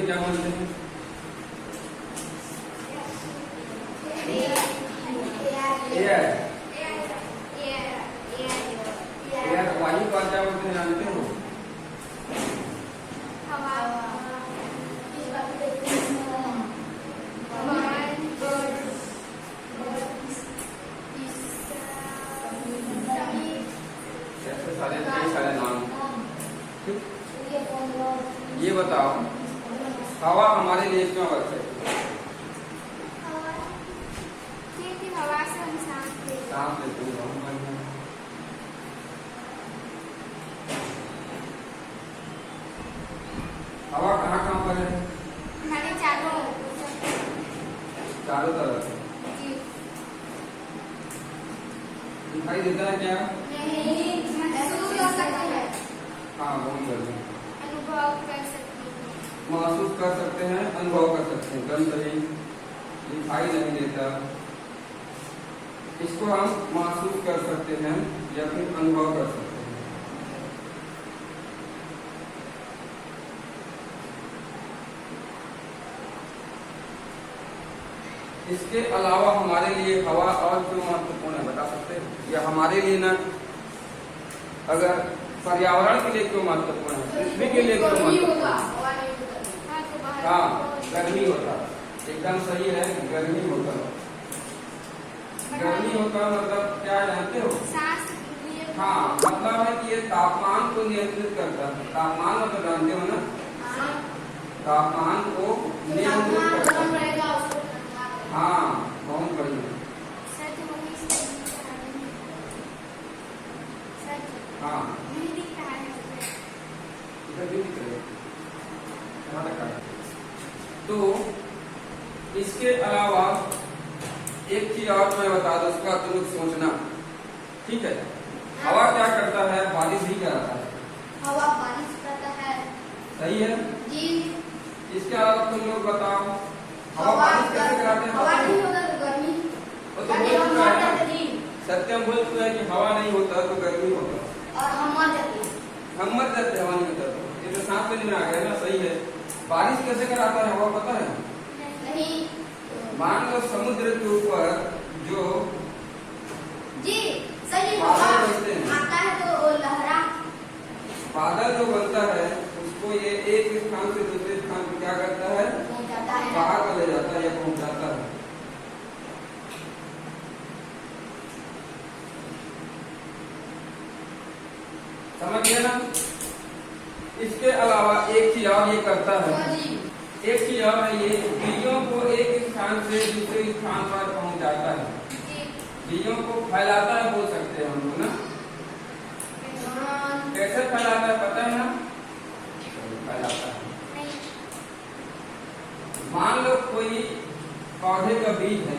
क्या बोलते हैं? एयर। एयर वायु का क्या बोलते हैं जानते हो? ऐसे सारे कई सारे नाम। ये बताओ हवा हमारे लिए क्यों आवश्यक है? सांस लेते हैं बहुत बढ़िया। हवा कहाँ कहाँ पर है? हमारे चारों तरफ दिखाई देता है क्या? हाँ बहुत बढ़िया। अनुभव कर सकते हैं। महसूस कर सकते हैं, अनुभव कर सकते हैं। गंध नहीं, दिखाई नहीं देता, इसको हम महसूस कर सकते हैं या फिर अनुभव कर सकते हैं। इसके अलावा हमारे लिए हवा और क्यों महत्वपूर्ण है बता सकते हैं? या हमारे लिए ना, अगर पर्यावरण के लिए क्यों महत्वपूर्ण है, पृथ्वी के लिए क्यों महत्वपूर्ण है? हाँ गर्मी होता, एकदम सही है, गर्मी होता। गर्मी होता मतलब क्या जानते हो? हाँ मतलब है कि ये तापमान को नियंत्रित करता है। तापमान मतलब जानते हो ना? तापमान को नियंत्रित करता है। हाँ बहुत बढ़िया। हाँ तो इसके अलावा एक चीज और मैं बता दूं, उसका तुम लोग सोचना, ठीक है? हवा क्या करता है? बारिश भी कराता है। हवा बारिश करता है। सही है जी। इसके अलावा तुम लोग बताओ हवा बारिश कैसे कराते हैं? हवा नहीं होता तो गर्मी। वो तो बोल चुका है ना, सत्यम बोल चुका है कि हवा नहीं होता तो गर्मी होता और हम मर जाते। हम मर जाते, हवा नहीं होता तो। ये तो सांस लेने में आ गया ना, सही है। बारिश कैसे कराता है हवा पता है? नहीं। मान लो समुद्र के ऊपर जो जी सही बादल बनते हैं, आता है तो वो लहरा। बादल जो बनता है उसको ये एक स्थान से दूसरे स्थान पे क्या करता है? जाता है। बाहर को ले जाता है या पहुंचाता है। समझ गया ना? इसके अलावा एक चीज और ये करता है, एक चीज और है, ये बीजों को एक स्थान से दूसरे स्थान पर पहुंचाता है। बीजों को फैलाता है बोल सकते हैं हम लोग ना। कैसे फैलाता है पता है ना? फैलाता है, मान लो कोई पौधे का बीज है,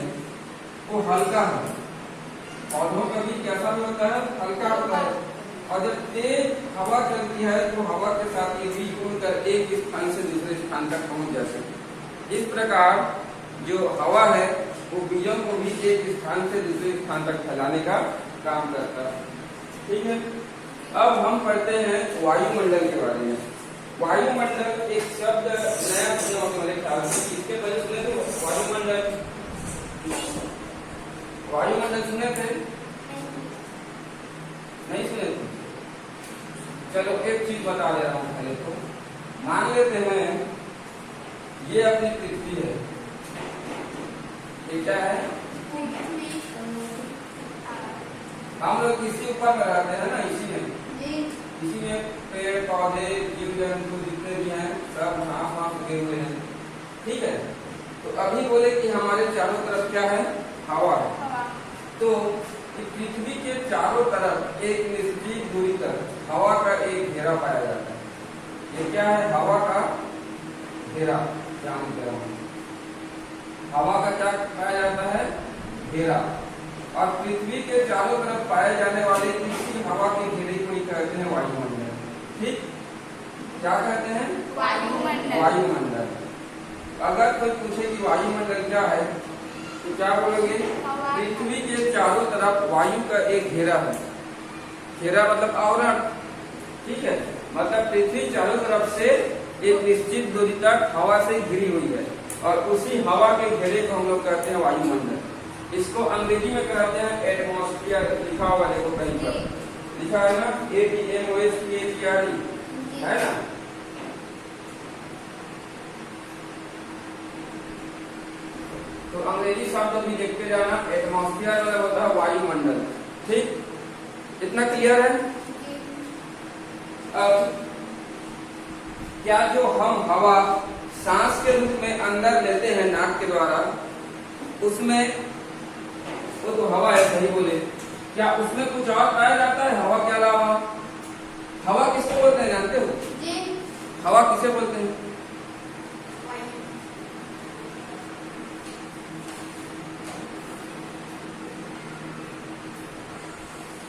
वो हल्का है। पौधों का बीज कैसा भी होता है? हल्का होता है। और जब तेज हवा चलती है तो हवा के साथ ये बीज उड़कर एक स्थान से दूसरे स्थान तक पहुंच जाते हैं। इस प्रकार जो हवा है वो बीजों को भी एक स्थान से दूसरे स्थान तक फैलाने का काम करता है। ठीक है, अब हम पढ़ते हैं वायुमंडल के बारे में। वायुमंडल एक शब्द नया सुना होगा मेरे ख्याल से, इसके पहले सुने थे वायुमंडल? वायुमंडल सुने थे? नहीं सुने थे? चलो एक चीज बता दे रहा हूँ पहले तो। मान लेते हैं ये अपनी पृथ्वी है, ये क्या है? हम लोग इसी ऊपर रहते हैं ना, इसी में पेड़ पौधे जीव जंतु जितने भी हैं सब घास वास उगे हुए हैं। ठीक है, तो अभी बोले कि हमारे चारों तरफ क्या है? हवा है। तो पृथ्वी के चारों तरफ एक निश्चित दूरी तक हवा का एक घेरा पाया जाता है। ये क्या है? हवा का घेरा। हवा का क्या पाया जाता है? घेरा। और पृथ्वी के चारों तरफ पाए जाने वाले इसी हवा के घेरे को ही कहते हैं वायुमंडल। ठीक, क्या कहते हैं? वायुमंडल। अगर कोई पूछे कि वायुमंडल क्या है तो क्या बोलोगे? पृथ्वी के चारों तरफ वायु का एक घेरा है। घेरा मतलब आवरण। ठीक है, मतलब पृथ्वी चारों तरफ से एक निश्चित दूरी तक हवा से घिरी हुई है और उसी हवा के घेरे को हम लोग कहते हैं वायुमंडल। इसको अंग्रेजी में कहते हैं एटमॉस्फेयर। लिखा हुआ देखो कहीं पर लिखा है ना, ATMOSPHERE है ना। तो अंग्रेजी शब्द भी देखते जाना, एटमॉस्फेयर मतलब होता है वायुमंडल। ठीक, इतना क्लियर है। अब क्या जो हम हवा सांस के रूप में अंदर लेते हैं नाक के द्वारा, उसमें वो तो हवा है, सही बोले, क्या उसमें कुछ और पाया जाता है हवा के अलावा? हवा किसको बोलते हैं जानते हो? जी। हवा किसे बोलते हैं?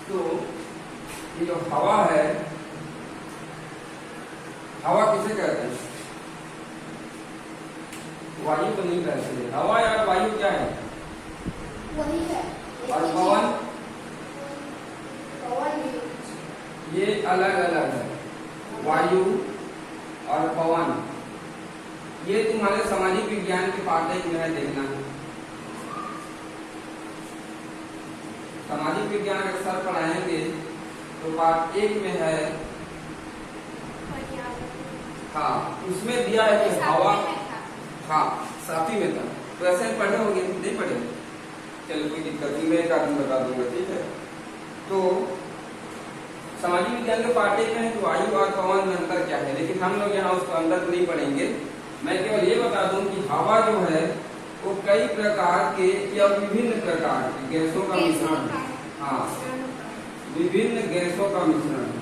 तो ये जो हवा है, हवा किसे कहते हैं? वायु तो नहीं कहते। हवा या वायु क्या है? वही है। और पवन? पवन ये अलग अलग है, वायु और पवन। ये तुम्हारे सामाजिक विज्ञान के पाठ एक में है, देखना है। सामाजिक विज्ञान अगर सर पढ़ाएंगे तो पाठ 1 में है। हाँ, उसमें दिया है कि हवा, हाँ साथी में था, तो ऐसे ही पढ़े होंगे, नहीं पढ़े? चलो कोई दिक्कत नहीं, मैं एक आदमी बता दूंगा, ठीक है। तो सामाजिक विज्ञान के पाठ 1 में है कि वायु और पवन में अंतर क्या है, लेकिन हम लोग यहाँ उसको अंदर नहीं पढ़ेंगे। मैं केवल ये बता दूं कि हवा जो है वो कई प्रकार के या विभिन्न प्रकार के गैसों का मिश्रण है। हाँ, विभिन्न गैसों का मिश्रण है।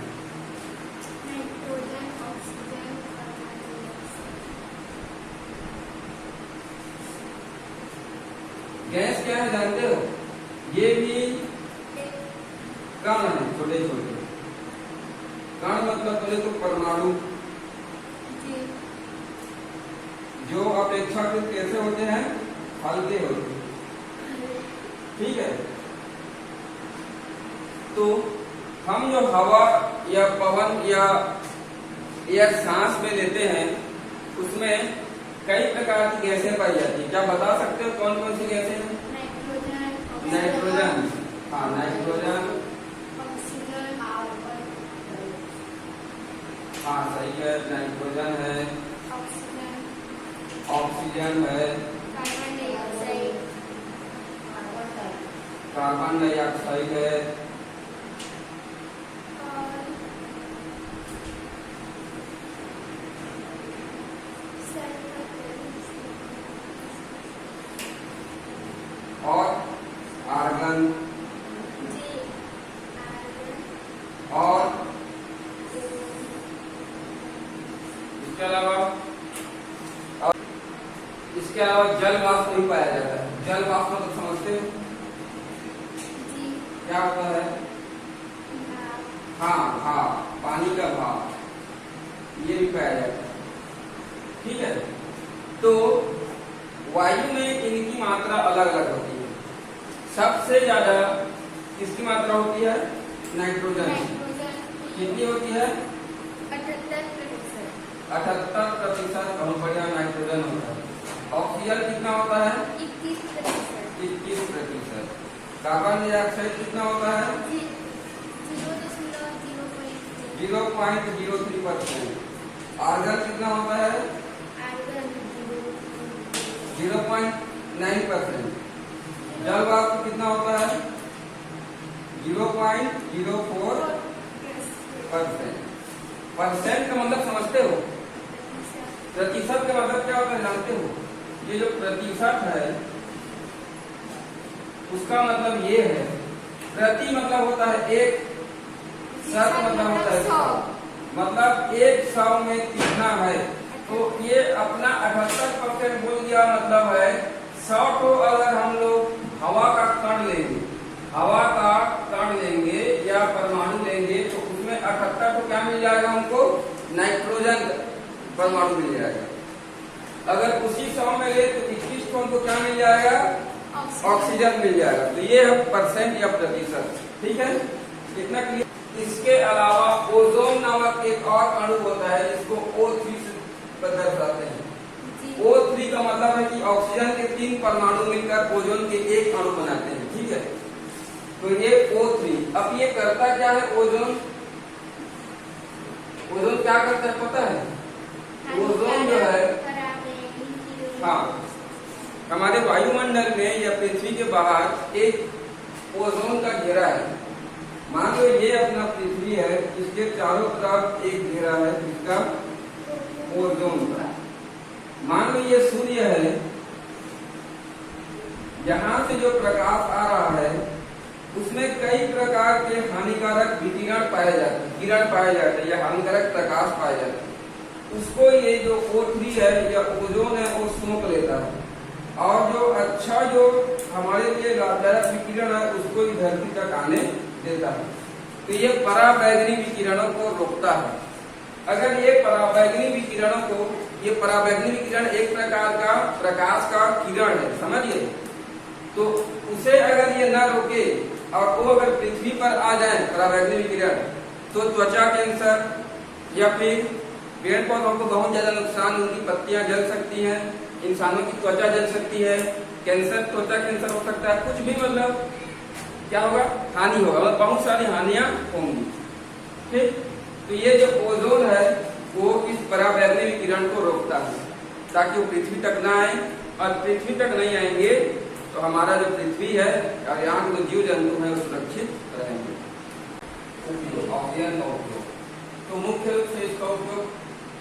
गैस क्या है जानते हो? ये भी कण है, छोटे छोटे कण, मतलब बोले तो परमाणु, जो अपेक्षाकृत कैसे होते हैं? हल्के होते हैं। ठीक है। तो हम जो हवा या पवन या एयर सांस में लेते हैं, उसमें कई प्रकार की गैसें पाई जाती है। क्या बता सकते हो कौन कौन सी गैसें हैं? नाइट्रोजन, हाँ नाइट्रोजन, हाँ सही है, नाइट्रोजन है, ऑक्सीजन है, कार्बन डाइऑक्साइड है, और आर्गन, और इसके अलावा जल वाष्प नहीं पाया जाता है। जल वाष्प मतलब समझते हो क्या होता है? हाँ हाँ, पानी का भाप, ये भी पाया जाता है। ठीक है। तो वायु में इनकी मात्रा अलग अलग होती है। सबसे ज्यादा किसकी मात्रा होती है? नाइट्रोजन। कितनी होती है? 78%। बहुत बढ़िया, नाइट्रोजन होता है। ऑक्सीजन कितना होता है? 21%। कार्बन डाइऑक्साइड कितना होता है? 0.03%। आर्गन कितना होता है? 0.9%। जल वाष्प कितना होता है? 0.04%। परसेंट का मतलब समझते हो? प्रतिशत का मतलब क्या होता है जानते हो? ये जो प्रतिशत है उसका मतलब ये है, प्रति मतलब होता है एक, शत मतलब होता है 100। मतलब 100 में कितना है, तो ये अपना 78% बोल दिया। मतलब है 100 को अगर हम लोग हवा का कण लेंगे, हवा का कण लेंगे या परमाणु लेंगे, तो उसमें 78 को क्या मिल जाएगा हमको? नाइट्रोजन परमाणु मिल जाएगा। अगर उसी 100 में ले तो 21 को हमको क्या मिल जाएगा? ऑक्सीजन मिल जाएगा। तो ये है परसेंट या प्रतिशत। ठीक है, इतना क्लियर। इसके अलावा ओजोन नामक एक और अणु होता है जिसको O3 पर दर्शाते हैं। जी। O3 का मतलब है कि ऑक्सीजन के 3 परमाणु मिलकर ओजोन के एक अणु बनाते हैं, ठीक है। तो ये O3। अब ये करता क्या है ओजोन? ओजोन क्या करता है पता है? ओजोन जो है, हाँ, हमारे वायुमंडल में या पृथ्वी के बाहर एक ओजोन का घेरा है। मान लो ये अपना पृथ्वी है, इसके चारों तरफ एक घेरा है इसका ओजोन का। मान लो ये सूर्य है, यहाँ से जो प्रकाश आ रहा है उसमें कई प्रकार के हानिकारक विकिरण पाए जाते हैं, किरण पाए जाते हैं या हानिकारक प्रकाश पाए जाते हैं। उसको ये जो O3 है या ओजोन है वो सोख लेता है और जो अच्छा जो हमारे लिए लाभदायक विकिरण है उसको इस धरती तक आने देता है। तो ये पराबैंगनी विकिरणों को रोकता है। अगर ये पराबैंगनी विकिरणों को, ये पराबैंगनी विकिरण एक प्रकार का प्रकाश का किरण है, समझिए। तो उसे अगर ये ना रोके और वो अगर पृथ्वी पर आ जाए पराबैंगनी विकिरण, तो त्वचा कैंसर या फिर पेड़ पौधों को बहुत ज्यादा नुकसान, उनकी पत्तियां जल सकती हैं, इंसानों की त्वचा जल सकती है, कैंसर, त्वचा कैंसर हो सकता है, कुछ भी मतलब क्या होगा, हानि होगा, मतलब बहुत सारी हानियां होंगी, ठीक। तो ये जो ओजोन है वो इस पराबैंगनी विकिरण को रोकता है ताकि वो पृथ्वी तक ना आए, और पृथ्वी तक नहीं आएंगे तो हमारा जो पृथ्वी है और यहाँ के जो जीव जंतु है वो सुरक्षित रहेंगे। ऑक्सीजन का उपयोग, तो मुख्य रूप से इसका उपयोग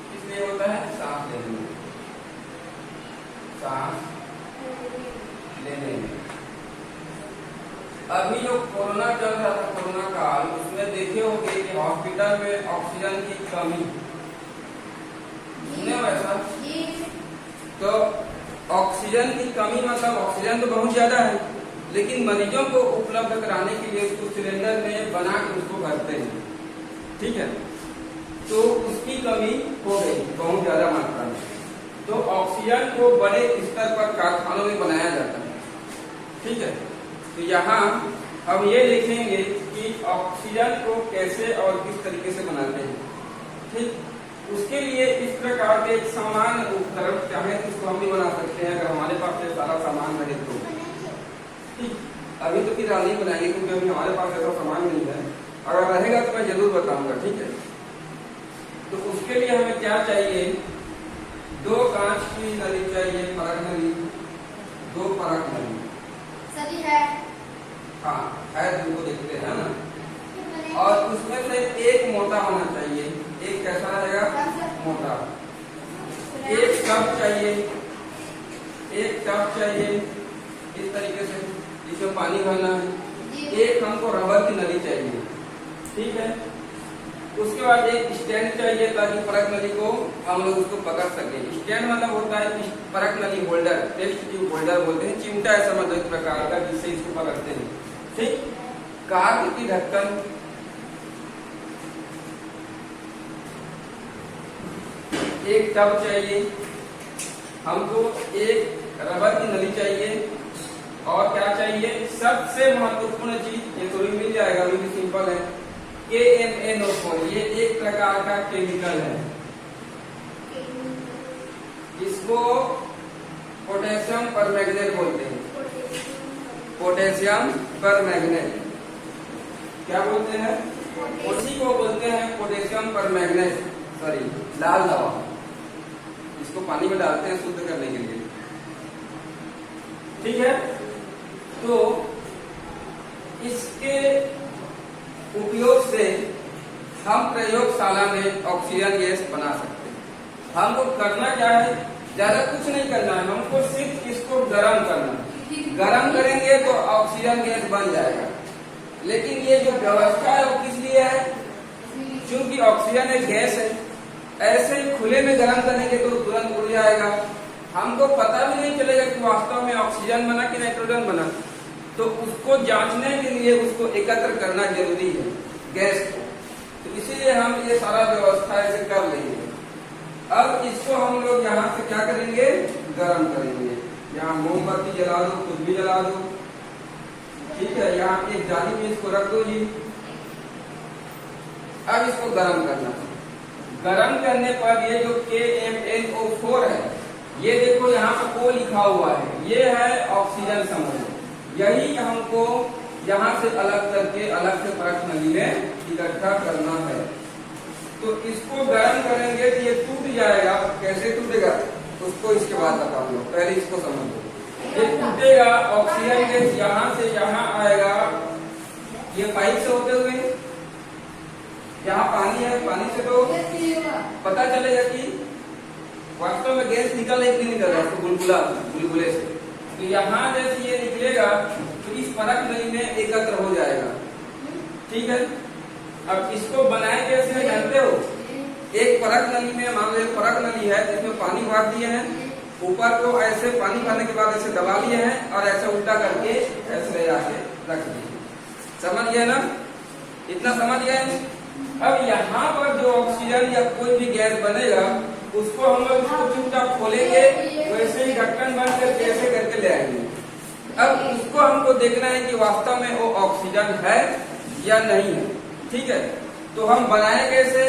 किस लिए होता है? सांस लेने में, सांस लेने में। अभी जो कोरोना चल रहा था, कोरोना काल, उसमें देखे होंगे कि हॉस्पिटल में ऑक्सीजन की कमी, सुने हो ऐसा? तो ऑक्सीजन की कमी मतलब ऑक्सीजन तो बहुत ज्यादा है, लेकिन मरीजों को उपलब्ध कराने के लिए उसको सिलेंडर में बना के उसको भरते हैं, ठीक है। तो उसकी कमी हो गई बहुत ज्यादा मात्रा में। तो ऑक्सीजन को बड़े स्तर पर कारखानों में बनाया जाता है, ठीक है। तो यहाँ हम ये लिखेंगे कि ऑक्सीजन को कैसे और किस तरीके से बनाते हैं, ठीक। उसके लिए इस प्रकार के एक सामान्य उपकरण चाहे तो उसको हम भी बना सकते हैं अगर हमारे पास ये सारा सामान रहे तो, ठीक। अभी तो फिर नहीं बनाएंगे क्योंकि अभी हमारे पास ऐसा सामान नहीं है, अगर रहेगा तो मैं जरूर बताऊंगा, ठीक है। तो उसके लिए हमें क्या चाहिए? 2 कांच की नली चाहिए, परख नली, 2 परख नली सभी है, हाँ है, तुमको देखते हैं ना। और उसमें से एक मोटा होना चाहिए, एक कैसा रहेगा? मोटा। एक टब चाहिए, एक टब चाहिए इस तरीके से, जिसमें पानी भरना है। एक हमको रबर की नली चाहिए, ठीक है। उसके बाद एक स्टैंड चाहिए ताकि परख नली को हम लोग उसको पकड़ सके। स्टैंड मतलब होता है परख नली होल्डर, टेस्ट ट्यूब होल्डर बोलते हैं, चिमटा ऐसा मतलब एक प्रकार का जिससे इसको पकड़ते हैं, ठीक। कांच की ढक्कन, एक टब चाहिए हमको, एक रबर की नली चाहिए, और क्या चाहिए? सबसे महत्वपूर्ण चीज, ये तो भी मिल जाएगा, अभी भी सिंपल है, KMnO4। ये एक प्रकार का केमिकल है, इसको पोटेशियम परमैंगनेट बोलते हैं। पोटेशियम परमैंगनेट क्या बोलते हैं? उसी को बोलते हैं पोटेशियम परमैंगनेट, सॉरी लाल दवा। इसको पानी में डालते हैं शुद्ध करने के लिए, ठीक है। तो इसके उपयोग से हम प्रयोगशाला में ऑक्सीजन गैस बना सकते हैं। हमको करना क्या है? ज्यादा कुछ नहीं करना है, हमको सिर्फ इसको गर्म करना है। गर्म करेंगे तो ऑक्सीजन गैस बन जाएगा। लेकिन ये जो व्यवस्था है वो किस लिए है? क्योंकि ऑक्सीजन एक गैस है, ऐसे खुले में गर्म करेंगे तो तुरंत उड़ जाएगा, हमको पता भी नहीं चलेगा कि वास्तव में ऑक्सीजन बना कि नाइट्रोजन बना। तो उसको जांचने के लिए उसको एकत्र करना जरूरी है गैस को, तो इसीलिए हम ये सारा व्यवस्था ऐसे कर लेंगे। अब इसको हम लोग यहाँ से क्या करेंगे? गर्म करेंगे। यहाँ मोमबत्ती जला दो, कुछ भी जला दो, ठीक है। यहाँ एक जाली में इसको रख दो जी। अब इसको गर्म करना, गर्म करने पर ये जो KMnO4 है, ये देखो यहाँ पर O लिखा हुआ है, ये है ऑक्सीजन समूह। यही हमको यहाँ से अलग करके अलग से परत नली में इकट्ठा करना है। तो इसको गर्म करेंगे तो ये टूट जाएगा। कैसे टूटेगा उसको इसके बाद बताऊंगा, पहले इसको समझ लो। ये टूटेगा, ऑक्सीजन गैस यहाँ से यहाँ आएगा, ये पाइप से होते हुए यहाँ पानी है, पानी से तो पता चलेगा कि वास्तव में गैस निकल है कि नहीं निकल रहा है, बुलबुले से। तो यहाँ जैसे ये निकलेगा तो इस परत नली में एकत्र हो जाएगा। ठीक है, अब इसको बनाए कैसे जानते हो? एक परत नली में, मान लो एक परत नली है जिसमें पानी भर दिए हैं, ऊपर को ऐसे पानी भरने के बाद ऐसे दबा लिए हैं और ऐसे उल्टा करके ऐसे ले जाके रख दिए। समझ गए ना? इतना समझ गए? अब यहाँ पर जो ऑक्सीजन या कोई भी गैस बनेगा उसको हम लोग इसको चुपचाप खोलेंगे, वैसे ही ढक्कन बंद करके ऐसे करके ले आएंगे। अब उसको हमको देखना है कि वास्तव में वो ऑक्सीजन है या नहीं है। ठीक है, तो हम बनाए कैसे?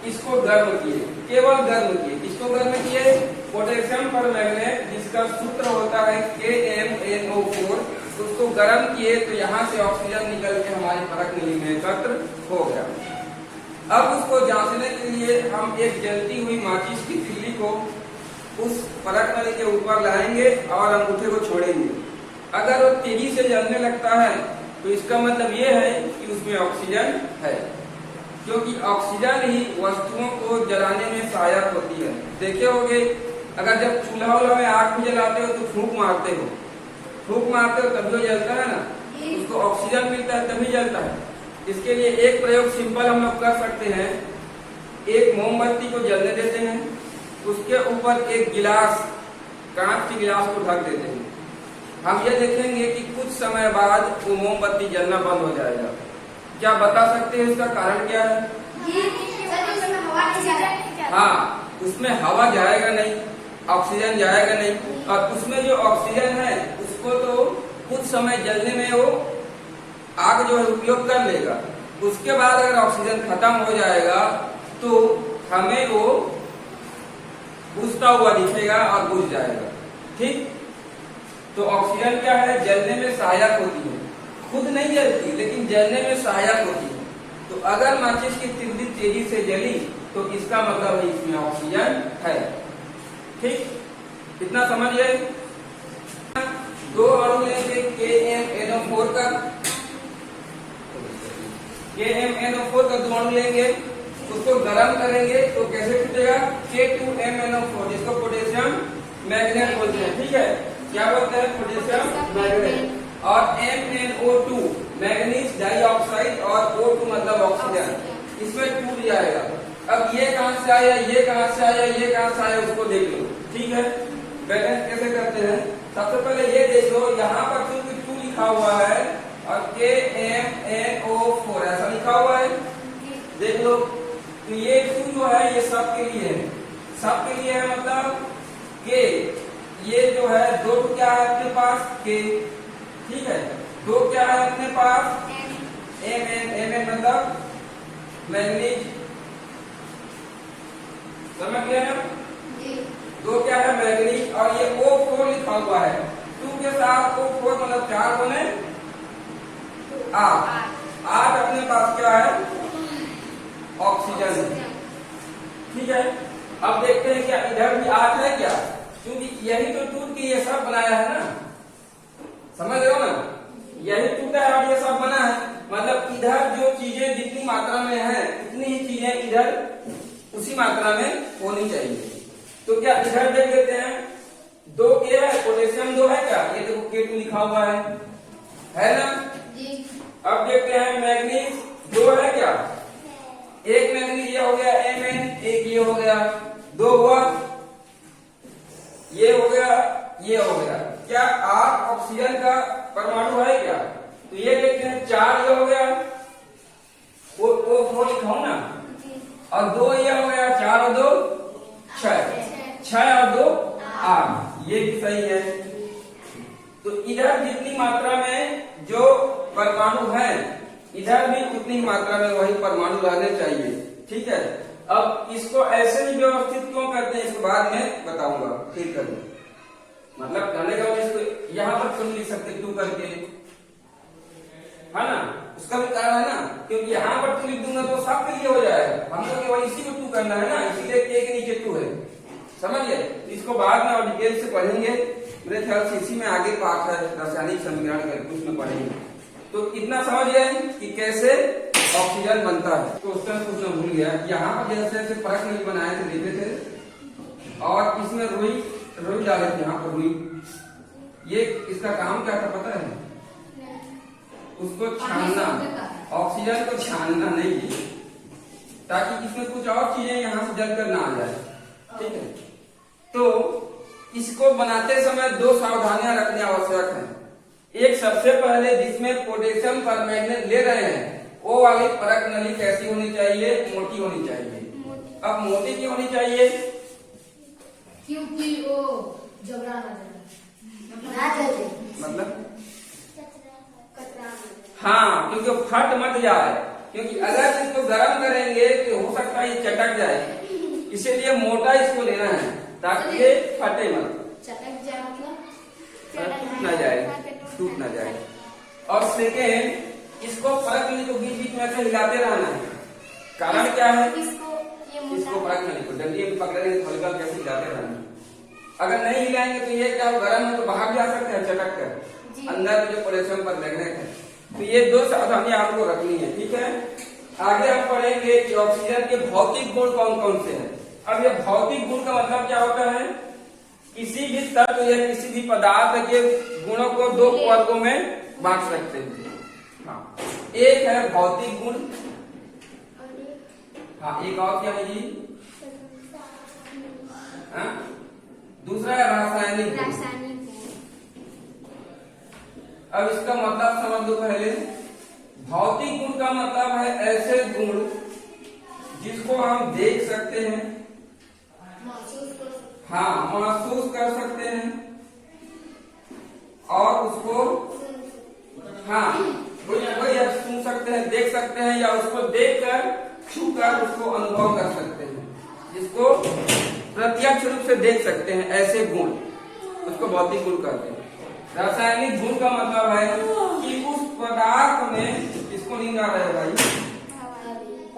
इसको गर्म किए, केवल गर्म किए। इसको गर्म किए पोटेशियम परमैंगनेट, जिसका सूत्र होता है KMnO4, उसको गर्म किए तो यहाँ से ऑक्सीजन निकल के हमारी परत नली में एकत्र हो गया। अब उसको जांचने के लिए हम एक जलती हुई माचिस की तिल्ली को उस परत नली के ऊपर लाएंगे और अंगूठे को छोड़ेंगे। अगर वो तेजी से जलने लगता है तो इसका मतलब ये है कि उसमें ऑक्सीजन है, क्योंकि ऑक्सीजन ही वस्तुओं को जलाने में सहायक होती है। देखे होगे, अगर जब चूल्हा में आग भी जलाते हो तो फूंक मारते हो तभी वो जलता है ना, उसको ऑक्सीजन मिलता है तभी जलता है। इसके लिए एक प्रयोग सिंपल हम लोग कर सकते हैं। एक मोमबत्ती को जलने देते हैं, उसके ऊपर एक गिलास, कांच के गिलास को ढक देते हैं। हम ये देखेंगे कि कुछ समय बाद वो मोमबत्ती जलना बंद हो जाएगा। क्या बता सकते हैं इसका कारण क्या है? हाँ, उसमें हवा जाएगा नहीं, ऑक्सीजन जाएगा नहीं, और उसमें जो ऑक्सीजन है उसको तो कुछ समय जलने में वो आग जो है उपयोग कर लेगा। उसके बाद अगर ऑक्सीजन खत्म हो जाएगा तो हमें वो बुझता हुआ दिखेगा और बुझ जाएगा। ठीक, तो ऑक्सीजन क्या है? जलने में सहायक होती है, खुद नहीं जलती लेकिन जलने में सहायक होती है। तो अगर माचिस की तिल्ली तेजी से जली तो इसका मतलब है इसमें ऑक्सीजन है। ठीक, इतना समझ गए? दो अणु लेंगे KMnO4 का, KMnO4 का दो अणु लेंगे, उसको गर्म करेंगे तो कैसे टूटेगा? K2MnO4, जिसको पोटेशियम मैग्नेट बोलते हैं। ठीक है, क्या बोलते हैं? Potassium magnet. और MnO2 मैग्नीज डाइऑक्साइड, और O2 मतलब ऑक्सीजन, इसमें टूट जाएगा। अब ये कहां से आया, ये कहां से आया, ये कहां से आया, उसको देख लो। ठीक है, बैलेंस कैसे करते हैं? सबसे पहले ये देख लो, यहाँ पर क्योंकि 2 लिखा हुआ है और KMnO4 ऐसा लिखा हुआ है, देख लो। तो ये 2 जो है ये सबके लिए है, सबके लिए है, मतलब K, ये जो है 2 क्या है अपने पास? K। ठीक है, 2 क्या है अपने पास? Mn मतलब मैग्नीज। समझ गए ना? 2 क्या है? मैग्नीज। और ये O4 लिखा हुआ है, 2 के साथ O4 मतलब 4 बने 8 अपने पास क्या है? ऑक्सीजन। ठीक है, अब देखते हैं क्या इधर भी 8 है क्या? क्योंकि यही तो टूट के ये सब बनाया है ना, समझ रहे हो ना? यही टूटा है और ये सब बना है, मतलब इधर जो चीजें जितनी मात्रा में है उतनी ही चीजें इधर उसी मात्रा में होनी चाहिए। तो क्या इधर देख लेते हैं, 2 K है, पोटेशियम 2 है क्या? ये देखो K2 लिखा हुआ है ना? अब देखते हैं मैग्नीज 2 है क्या? एक मैग्नीज ये हो गया Mn, एक ये हो गया, 2 हुआ, ये हो गया, ये हो गया। क्या 8 ऑक्सीजन का परमाणु है क्या? तो ये देखते हैं 4 ये हो गया, वो 4 लिखाऊं ना, और 2 ये हो गया, 4 और 2 6 और 2 8, ये भी सही है। तो इधर जितनी मात्रा में जो परमाणु है इधर भी उतनी मात्रा में वही परमाणु रहने चाहिए। ठीक है, अब इसको ऐसे ही व्यवस्थित क्यों करते हैं इसके बाद में बताऊंगा, ठीक कर मतलब कहने का इसको यहाँ पर क्यों लिख सकते टू करके, है ना, उसका भी कारण है ना, क्योंकि यहाँ पर टू लिख दूंगा तो सबके लिए हो जाएगा, हम लोग केवल इसी को टू करना है ना, इसीलिए के के नीचे टू है, समझिए। इसको बाद में और डिटेल से पढ़ेंगे, मेरे ख्याल से इसी में आगे पाठ है रासायनिक समीकरण करके उसमें पढ़ेंगे। तो इतना समझ गए कि कैसे ऑक्सीजन बनता है। तो उसका पूछना भूल गया, यहाँ पर जैसे जैसे प्रश्न बनाए थे लिखे थे और इसमें रुई डाले थे, यहाँ पर रुई, ये इसका काम क्या था पता है? उसको छानना, ऑक्सीजन को छानना नहीं है, ताकि इसमें कुछ और चीजें यहाँ से जल कर ना आ जाए, ठीक है। तो इसको बनाते समय दो सावधानियां रखनी आवश्यक है। एक, सबसे पहले जिसमें पोटेशियम परमैंगनेट ले रहे हैं वो वाली परख नली कैसी होनी चाहिए? मोटी होनी चाहिए। अब मोटी क्यों होनी चाहिए? क्योंकि वो जबरा ना जले, मतलब हाँ, क्योंकि फट मत जाए, क्योंकि अगर इसको गर्म करेंगे तो हो सकता है ये चटक जाए, इसीलिए मोटा इसको लेना है ताकि ये फटे मत, चटक जाए, मतलब टूट ना जाए, टूट ना जाए। और सेकेंड, इसको परख नली को बीच बीच में ऐसे हिलाते रहना है। कारण क्या है? इसको परख नली को डंडी में पकड़ेंगे हल्का कैसे हिलाते रहना। अगर नहीं हिलाएंगे तो ये क्या गर्म है तो बाहर जा सकते हैं चटक कर, अंदर में जो पोटेशियम परमैंगनेट है। तो ये दो सावधानियां आपको रखनी है, ठीक है। आगे हम पढ़ेंगे कि ऑक्सीजन के भौतिक गुण कौन कौन से हैं। अब ये भौतिक गुण का मतलब क्या होता है? किसी भी तत्व या किसी भी पदार्थ के गुणों को दो वर्गों में बांट सकते हैं। हाँ, एक है भौतिक गुण, हाँ, एक और क्या है जी? हाँ? दूसरा है रासायनिक गुण। अब इसका मतलब समझ लो पहले। भौतिक गुण का मतलब है ऐसे गुण जिसको हम देख सकते हैं, हाँ, महसूस कर सकते हैं और उसको, हाँ, वही आप सुन सकते हैं, देख सकते हैं, या उसको देखकर छूकर उसको अनुभव कर सकते हैं, जिसको प्रत्यक्ष रूप से देख सकते हैं, ऐसे गुण उसको भौतिक गुण कहते हैं। रासायनिक गुण का मतलब है कि उस पदार्थ में, इसको नहीं आ रहा है भाई,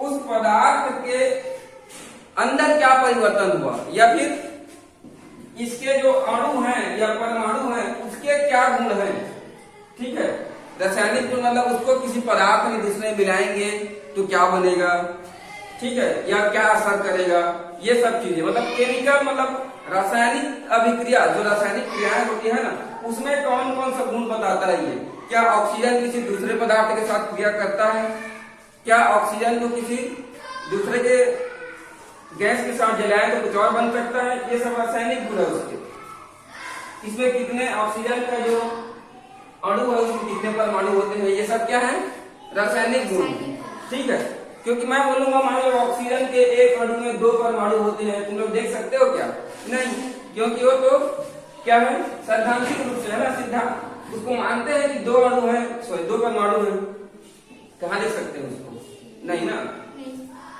उस पदार्थ के अंदर क्या परिवर्तन हुआ, या फिर इसके जो अणु हैं या परमाणु हैं उसके क्या गुण हैं, ठीक है। रासायनिक गुण मतलब उसको किसी पदार्थ में दूसरे मिलाएंगे तो क्या बनेगा, ठीक है, या क्या असर करेगा, ये सब चीजें, मतलब केमिकल, मतलब रासायनिक अभिक्रिया, जो रासायनिक क्रियाएं होती है ना, उसमें कौन कौन सा गुण बताता है ये। क्या ऑक्सीजन किसी दूसरे पदार्थ के साथ क्रिया करता है? क्या ऑक्सीजन को किसी दूसरे के गैस के साथ जलाए तो कुछ और बन सकता है? ये सब रासायनिक गुण है उसके। इसमें कितने ऑक्सीजन का जो अणु है उसमें कितने परमाणु होते हैं, ये सब क्या है? रासायनिक गुण, ठीक है। क्योंकि मैं बोलूंगा मान लो ऑक्सीजन के एक अणु में दो परमाणु होते हैं, तुम लोग देख सकते हो क्या? नहीं, क्योंकि वो तो क्या है, सैद्धांतिक रूप से है ना, सिद्धांत, उसको मानते हैं कि दो अणु है, सॉरी दो परमाणु है, कहाँ देख सकते हैं उसको? नहीं ना,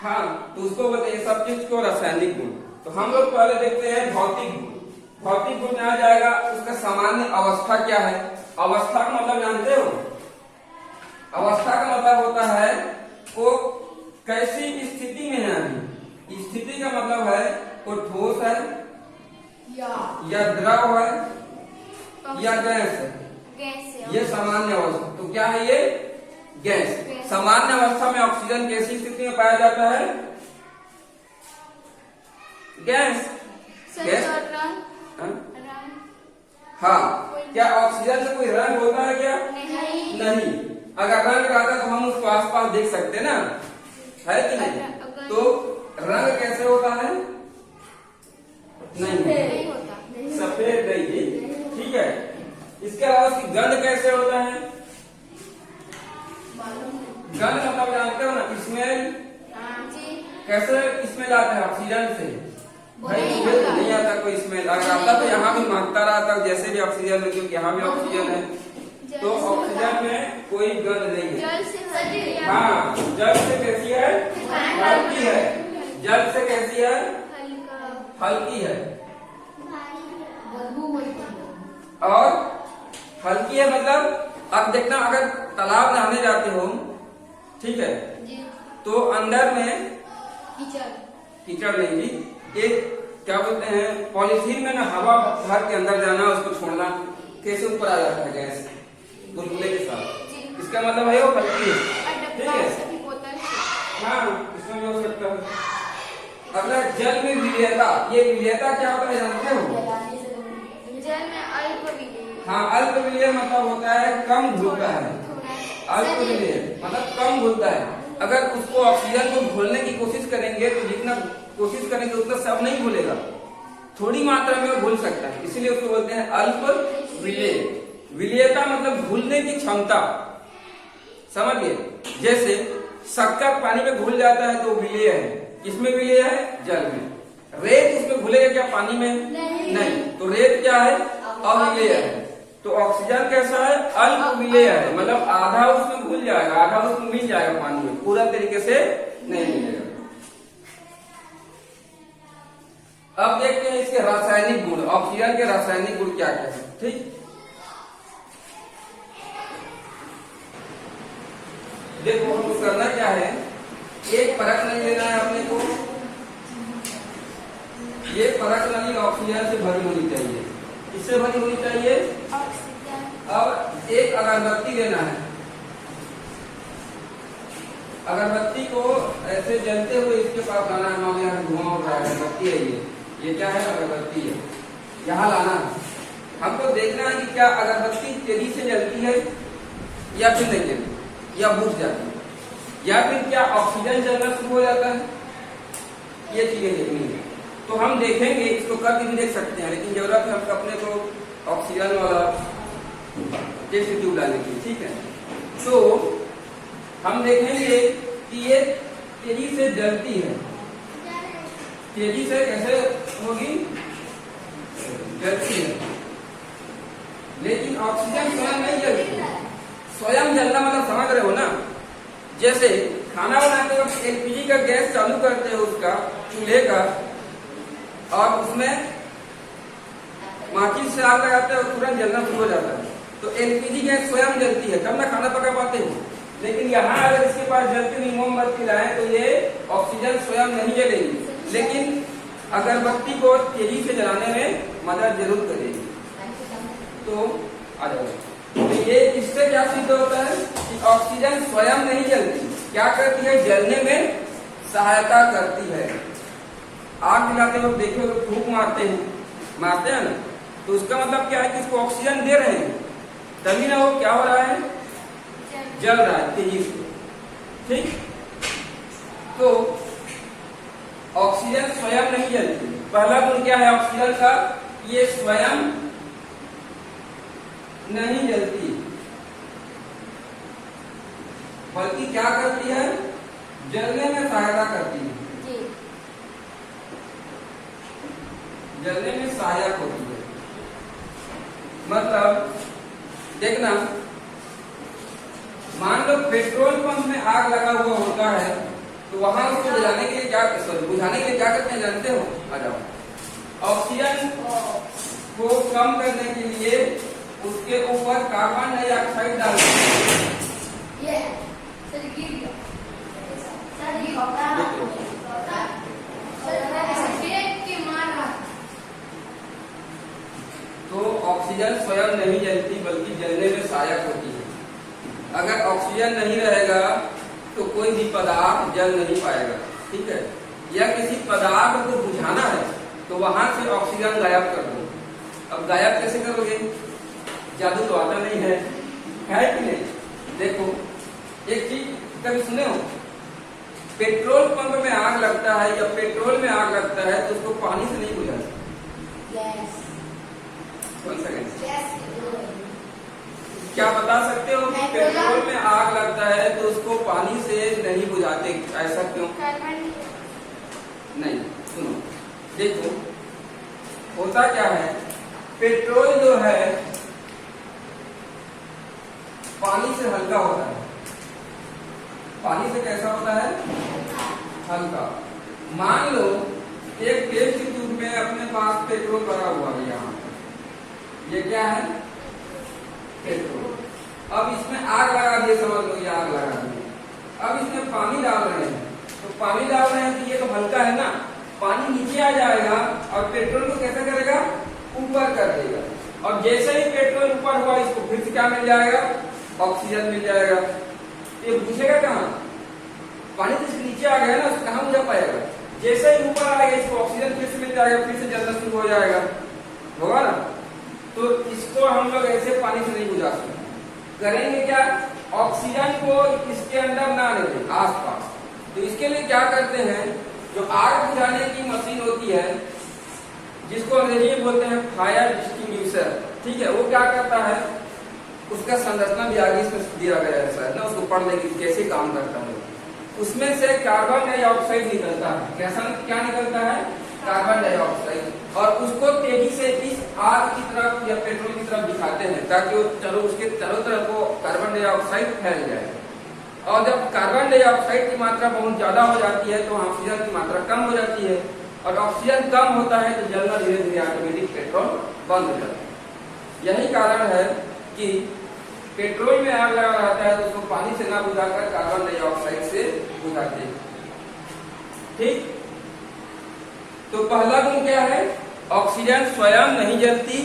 हाँ, तो उसको बोलते हैं सब चीज को रासायनिक गुण। तो हम लोग पहले देखते हैं भौतिक गुण। भौतिक गुण में आ जाएगा उसका सामान्य अवस्था क्या है। अवस्था का मतलब जानते हो? अवस्था का मतलब होता है वो कैसी स्थिति में है अभी। स्थिति का मतलब है वो ठोस है या द्रव है या गैस है, ये सामान्य अवस्था। तो क्या है ये? गैस। सामान्य अवस्था में ऑक्सीजन कैसी स्थिति में पाया जाता है? गैस। गैस, हाँ। क्या ऑक्सीजन से कोई रंग होता है क्या? नहीं। अगर रंग रहता तो हम उसको आसपास देख सकते ना, है कि नहीं? तो रंग कैसे होता है? नहीं होता, सफेद नहीं, ठीक है। इसके अलावा उसकी गंध कैसे होता है? गंध मतलब जानते हो ना, स्मेल। कैसे स्मेल आता है? ऑक्सीजन से भाई नहीं आता कोई स्मेल। अगर आता तो यहाँ भी महकता रहता, जैसे भी ऑक्सीजन है, क्योंकि यहाँ भी ऑक्सीजन है, तो ऑक्सीजन में कोई गंध नहीं है। हाँ, जल से कैसी है? हल्की है, जल से कैसी है? हल्का, हल्की है। बदबू होती है। और हल्की है मतलब अब देखना, अगर तालाब नहाने जाते हो, ठीक है, जी, तो अंदर में कीचड़, कीचड़ नहीं जी, एक क्या बोलते हैं पॉलिथीन में ना हवा भर के अंदर जाना, उसको छोड़ना, कैसे ऊपर आ जाता है गैस बुलबुले के साथ। इसका मतलब है वो हल्की है, ठीक है। हाँ, इसमें भी हो सकता है। अगला जल में विलेयता, ये विलेयता क्या होता है जानते हो? जल में अल्प विलेय। हाँ, अल्प विलेय मतलब होता है कम घुलता है। अल्प विलेय मतलब कम घुलता है। अगर उसको ऑक्सीजन को घोलने की कोशिश करेंगे तो जितना कोशिश करेंगे उतना सब नहीं घुलेगा, थोड़ी मात्रा में वो घुल सकता है, इसीलिए उसको बोलते हैं अल्प विलेय। विलेयता मतलब घुलने की क्षमता, समझिए। जैसे शक्कर पानी में घुल जाता है तो विलेय है, किसमें विलेय है? जल में। रेत उसमें घुलेगा क्या पानी में? नहीं। तो रेत क्या है? अविलेय है। तो ऑक्सीजन कैसा है? अल्प विलेय है, मतलब आधा उसमें घुल जाएगा, आधा उसमें मिल जाएगा पानी में, पूरा तरीके से नहीं मिलेगा। अब देखते हैं इसके रासायनिक गुण, ऑक्सीजन के रासायनिक गुण क्या क्या है, ठीक। देखो हमको करना क्या है, एक परख नहीं लेना है अपने को, ये परख नली ऑक्सीजन से भरी होनी चाहिए। किससे भरी होनी चाहिए? अब एक अगरबत्ती लेना है, अगरबत्ती को ऐसे जलते हुए इसके पास लाना है। हमारे यहाँ धुआं उठ रहा है, अगरबत्ती है ये क्या है? अगरबत्ती है, यहाँ लाना है। हमको देखना है कि क्या अगरबत्ती तेजी से जलती है या फिर नहीं जलती, या बुझ जाती है, या फिर क्या ऑक्सीजन जलना शुरू हो जाता है, ये चीजें देखनी है। तो हम देखेंगे, इसको करके भी देख सकते हैं, लेकिन जरूरत है हमको अपने को ऑक्सीजन वाला टेस्ट ट्यूब डालने की, ठीक है। तो हम देखेंगे कि ये तेजी से जलती है, तेजी से कैसे होगी? जलती है, लेकिन ऑक्सीजन स्वयं नहीं जलती। स्वयं जलना मतलब समझ रहे हो ना, जैसे खाना बनाते वक्त एलपीजी का गैस चालू करते हो उसका, चूल्हे का, और उसमें माचिस से आग लगाते हैं और तुरंत जलना शुरू हो जाता है, तो एलपीजी गैस स्वयं जलती है, तब ना खाना पका पाते हो। लेकिन यहाँ अगर इसके पास जलती हुई मोमबत्ती लाए तो ये ऑक्सीजन स्वयं नहीं जलेगी, लेकिन अगरबत्ती को तेजी से जलाने में मदद जरूर करेगी। तो आ जाओ, तो ये इससे क्या सिद्ध होता है कि ऑक्सीजन स्वयं नहीं जलती, क्या करती है? जलने में सहायता करती है। आग जलाते वक्त देखो तो फूंक मारते हैं ना, तो उसका मतलब क्या है कि इसको ऑक्सीजन दे रहे हैं, तभी ना वो क्या हो रहा है? जल रहा है तेजी से, ठीक। तो ऑक्सीजन स्वयं नहीं जलती। पहला गुण क्या है ऑक्सीजन का? ये स्वयं नहीं जलती, बल्कि क्या करती है? जलने में सहायता करती है, जलने में सहायक होती है। मतलब देखना, मान लो पेट्रोल पंप में आग लगा हुआ होता है, तो वहां उसको जलाने के लिए क्या, बुझाने के लिए क्या करते हैं जानते हो? आ जाओ। ऑक्सीजन को कम करने के लिए उसके ऊपर कार्बन डाइऑक्साइड डालते हैं। तो ऑक्सीजन स्वयं नहीं जलती, बल्कि जलने में सहायक होती है। अगर ऑक्सीजन नहीं रहेगा तो कोई भी पदार्थ जल नहीं पाएगा, ठीक है। या किसी पदार्थ को बुझाना है तो वहां से ऑक्सीजन गायब कर दो। अब गायब कैसे करोगे? जादू तो आता नहीं है कि नहीं? देखो एक चीज कभी सुने हो, पेट्रोल पंप में आग लगता है या पेट्रोल में आग लगता है तो उसको पानी से नहीं बुझाते। क्या बता सकते हो कि पेट्रोल में आग लगता है तो उसको पानी से नहीं बुझाते, ऐसा क्यों? नहीं, सुनो, देखो होता क्या है, पेट्रोल जो है पानी से हल्का होता है। पानी से कैसा होता है? हल्का। मान लो एक तेल की ट्यूब में अपने पास पेट्रोल भरा हुआ है, यहाँ ये क्या है, पेट्रोल। अब इसमें आग लगा दिए, समझ लो ये आग लगा दिए। अब इसमें पानी डाल रहे हैं, तो पानी डाल रहे हैं तो ये तो हल्का है ना, पानी नीचे आ जाएगा और पेट्रोल को कैसे करेगा, ऊपर कर देगा। और जैसे ही पेट्रोल ऊपर हुआ, इसको फिर से क्या मिल जाएगा, ऑक्सीजन मिल जाएगा। ये बुझेगा कहाँ, पानी तो नीचे आ गया ना, उसको कहाँ बुझा पाएगा। जैसे ही ऊपर आएगा इसको ऑक्सीजन फिर से मिल जाएगा, फिर से जलना शुरू हो जाएगा, होगा ना। तो इसको हम लोग ऐसे पानी से नहीं बुझा सकते। करेंगे क्या, ऑक्सीजन को इसके अंदर ना लेते, आसपास। तो इसके लिए क्या करते हैं, जो आग बुझाने की मशीन होती है, जिसको अंग्रेजी में बोलते हैं फायर एक्सटिंग्विशर, ठीक है, वो क्या करता है, उसका संरचना भी आगे इसमें दिया गया है शायद ना, उसको पढ़ लेंगे कैसे काम करता है। उसमें से कार्बन डाइऑक्साइड निकलता है। कैसा, क्या निकलता है, कार्बन डाइऑक्साइड। और उसको तेजी से इस आग की तरफ या पेट्रोल की तरफ दिखाते हैं, ताकि वो उसके चारों तरफ वो कार्बन डाइऑक्साइड फैल जाए। और जब कार्बन डाइऑक्साइड की मात्रा बहुत ज्यादा हो जाती है तो ऑक्सीजन की मात्रा कम हो जाती है, और ऑक्सीजन कम होता है तो जलना धीरे धीरे ऑटोमेटिक पेट्रोल बंद हो जाता है। यही कारण है कि पेट्रोल में आग लगा रहता है तो उसको पानी से ना बुझाकर कार्बन डाइऑक्साइड से बुझाते हैं। ठीक, तो पहला गुण क्या है, ऑक्सीजन स्वयं नहीं जलती,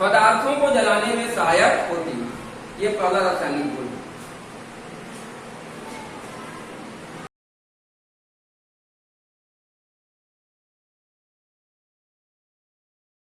पदार्थों को जलाने में सहायक होती है। ये पहला रासायनिक गुण।